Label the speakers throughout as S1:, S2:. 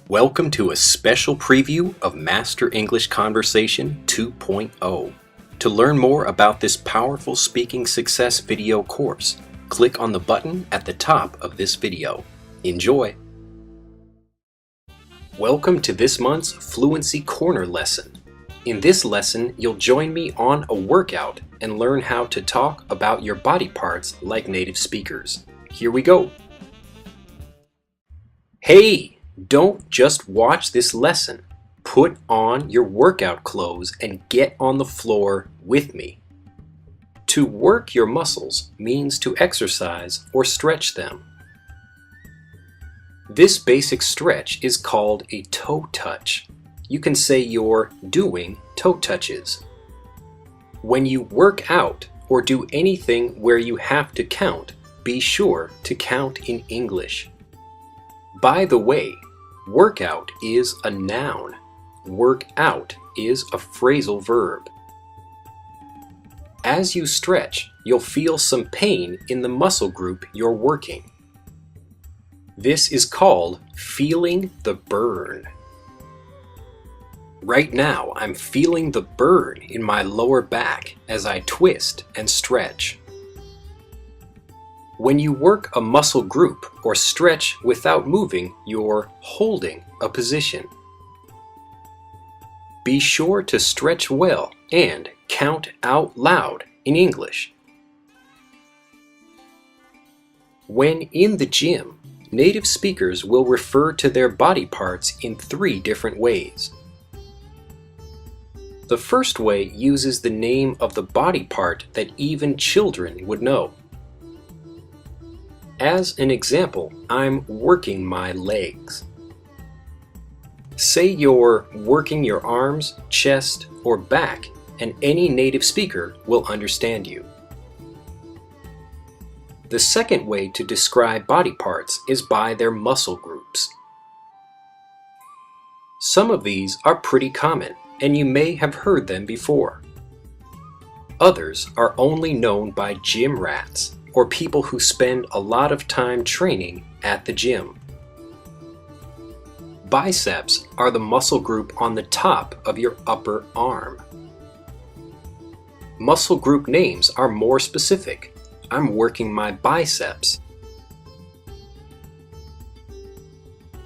S1: Welcome to a special preview of Master English Conversation 2.0. To learn more about this powerful speaking success video course, click on the button at the top of this video. Enjoy! Welcome to this month's Fluency Corner lesson. In this lesson, you'll join me on a workout and learn how to talk about your body parts like native speakers. Here we go! Hey! Don't just watch this lesson. Put on your workout clothes and get on the floor with me. To work your muscles means to exercise or stretch them. This basic stretch is called a toe touch. You can say you're doing toe touches. When you work out or do anything where you have to count, be sure to count in English. By the way, workout is a noun. Work out is a phrasal verb. As you stretch, you'll feel some pain in the muscle group you're working. This is called feeling the burn. Right now, I'm feeling the burn in my lower back as I twist and stretch. When you work a muscle group or stretch without moving, you're holding a position. Be sure to stretch well and count out loud in English. When in the gym, native speakers will refer to their body parts in 3 different ways. The first way uses the name of the body part that even children would know. As an example, I'm working my legs. Say you're working your arms, chest, or back, and any native speaker will understand you. The second way to describe body parts is by their muscle groups. Some of these are pretty common, and you may have heard them before. Others are only known by gym rats, or people who spend a lot of time training at the gym. Biceps are the muscle group on the top of your upper arm. Muscle group names are more specific. I'm working my biceps.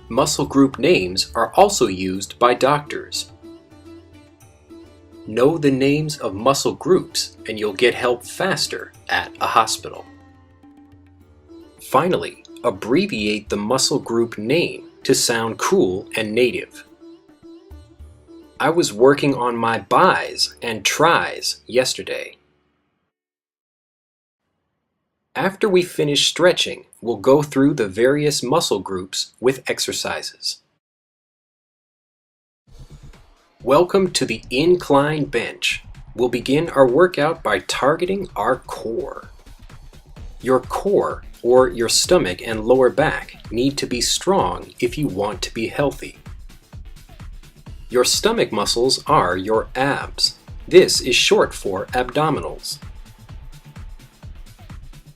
S1: Muscle group names are also used by doctors. Know the names of muscle groups and you'll get help faster at a hospital. Finally, abbreviate the muscle group name to sound cool and native. I was working on my bis and tris yesterday. After we finish stretching, we'll go through the various muscle groups with exercises. Welcome to the incline bench. We'll begin our workout by targeting our core. Your core, or your stomach and lower back, need to be strong if you want to be healthy. Your stomach muscles are your abs. This is short for abdominals.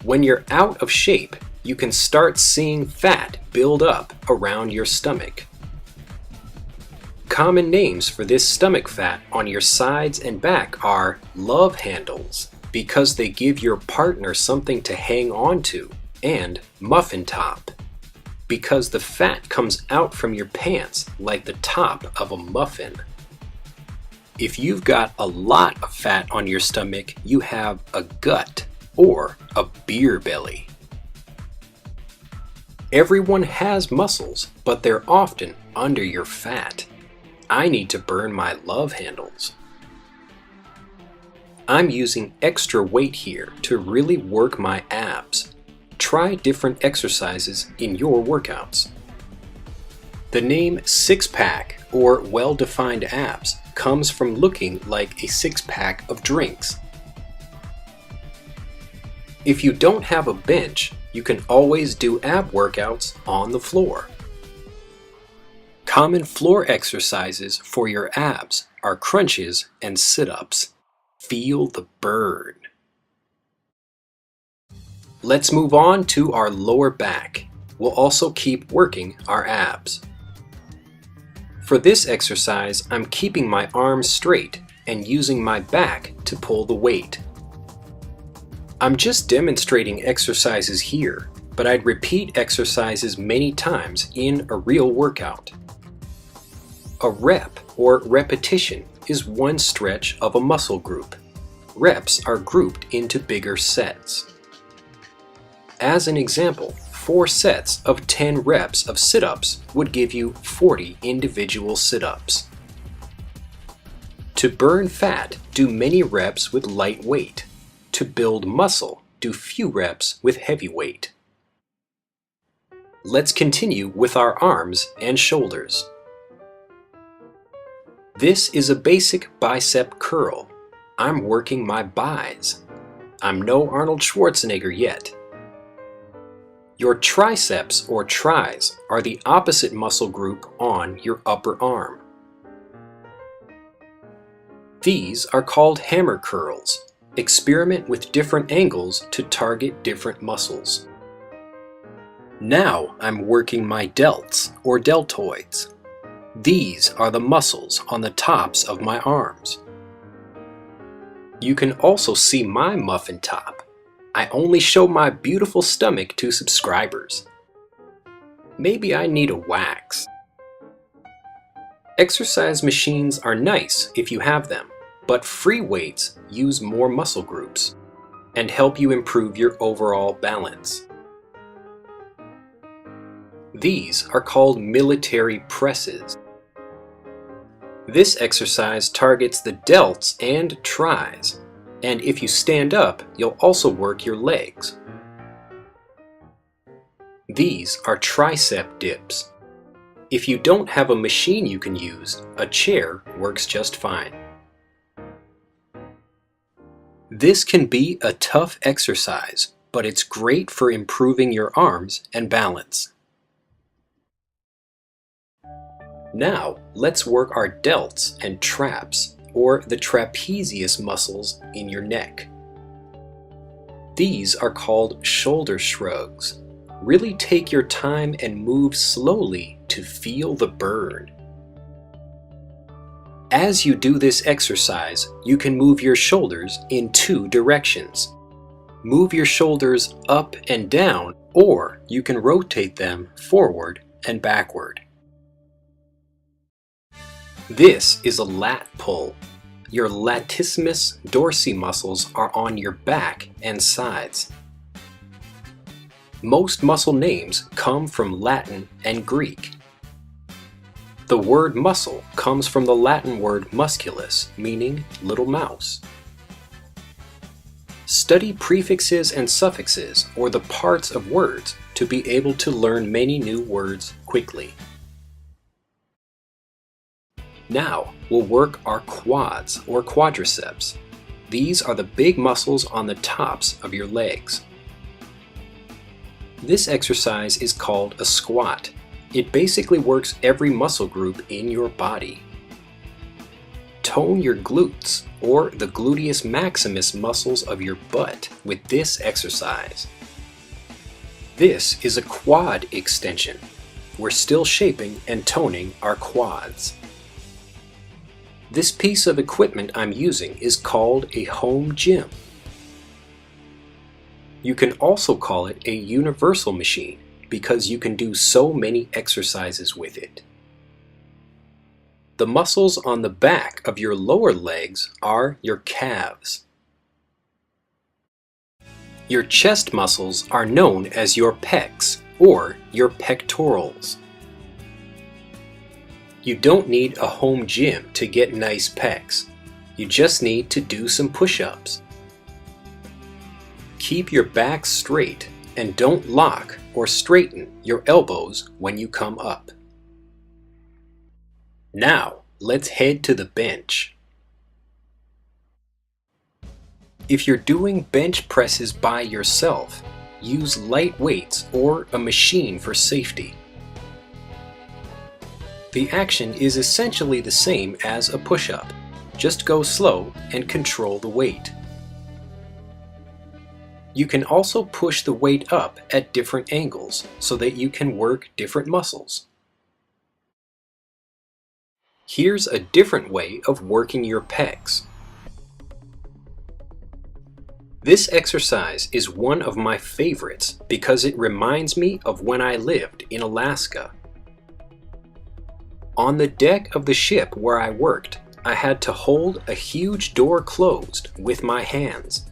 S1: When you're out of shape, you can start seeing fat build up around your stomach. Common names for this stomach fat on your sides and back are love handles, because they give your partner something to hang on to, and muffin top, because the fat comes out from your pants like the top of a muffin. If you've got a lot of fat on your stomach, you have a gut or a beer belly. Everyone has muscles, but they're often under your fat. I need to burn my love handles. I'm using extra weight here to really work my abs. Try different exercises in your workouts. The name six-pack or well-defined abs comes from looking like a six-pack of drinks. If you don't have a bench, you can always do ab workouts on the floor. Common floor exercises for your abs are crunches and sit-ups. Feel the burn. Let's move on to our lower back. We'll also keep working our abs. For this exercise, I'm keeping my arms straight and using my back to pull the weight. I'm just demonstrating exercises here, but I'd repeat exercises many times in a real workout. A rep or repetition is one stretch of a muscle group. Reps are grouped into bigger sets. As an example, 4 sets of 10 reps of sit-ups would give you 40 individual sit-ups. To burn fat, do many reps with light weight. To build muscle, do few reps with heavy weight. Let's continue with our arms and shoulders. This is a basic bicep curl. I'm working my bis. I'm no Arnold Schwarzenegger yet. Your triceps or tris are the opposite muscle group on your upper arm. These are called hammer curls. Experiment with different angles to target different muscles. Now I'm working my delts or deltoids. These are the muscles on the tops of my arms. You can also see my muffin top. I only show my beautiful stomach to subscribers. Maybe I need a wax. Exercise machines are nice if you have them, but free weights use more muscle groups and help you improve your overall balance. These are called military presses. This exercise targets the delts and tris, and if you stand up, you'll also work your legs. These are tricep dips. If you don't have a machine you can use, a chair works just fine. This can be a tough exercise, but it's great for improving your arms and balance. Now, let's work our delts and traps, or the trapezius muscles in your neck. These are called shoulder shrugs. Really take your time and move slowly to feel the burn. As you do this exercise, you can move your shoulders in 2 directions. Move your shoulders up and down, or you can rotate them forward and backward. This is a lat pull. Your latissimus dorsi muscles are on your back and sides. Most muscle names come from Latin and Greek. The word muscle comes from the Latin word musculus, meaning little mouse. Study prefixes and suffixes, or the parts of words, to be able to learn many new words quickly. Now, we'll work our quads or quadriceps. These are the big muscles on the tops of your legs. This exercise is called a squat. It basically works every muscle group in your body. Tone your glutes, or the gluteus maximus muscles of your butt, with this exercise. This is a quad extension. We're still shaping and toning our quads. This piece of equipment I'm using is called a home gym. You can also call it a universal machine because you can do so many exercises with it. The muscles on the back of your lower legs are your calves. Your chest muscles are known as your pecs or your pectorals. You don't need a home gym to get nice pecs. You just need to do some push-ups. Keep your back straight and don't lock or straighten your elbows when you come up. Now, let's head to the bench. If you're doing bench presses by yourself, use light weights or a machine for safety. The action is essentially the same as a push-up. Just go slow and control the weight. You can also push the weight up at different angles so that you can work different muscles. Here's a different way of working your pecs. This exercise is one of my favorites because it reminds me of when I lived in Alaska. On the deck of the ship where I worked, I had to hold a huge door closed with my hands.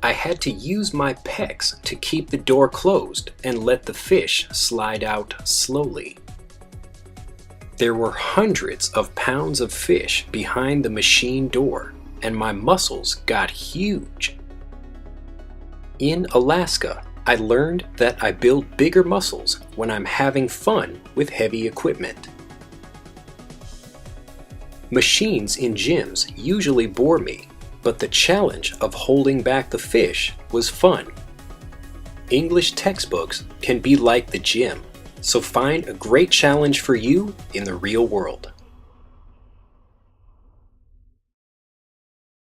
S1: I had to use my pecs to keep the door closed and let the fish slide out slowly. There were hundreds of pounds of fish behind the machine door, and my muscles got huge. In Alaska, I learned that I build bigger muscles when I'm having fun with heavy equipment. Machines in gyms usually bore me, but the challenge of holding back the fish was fun. English textbooks can be like the gym, so find a great challenge for you in the real world.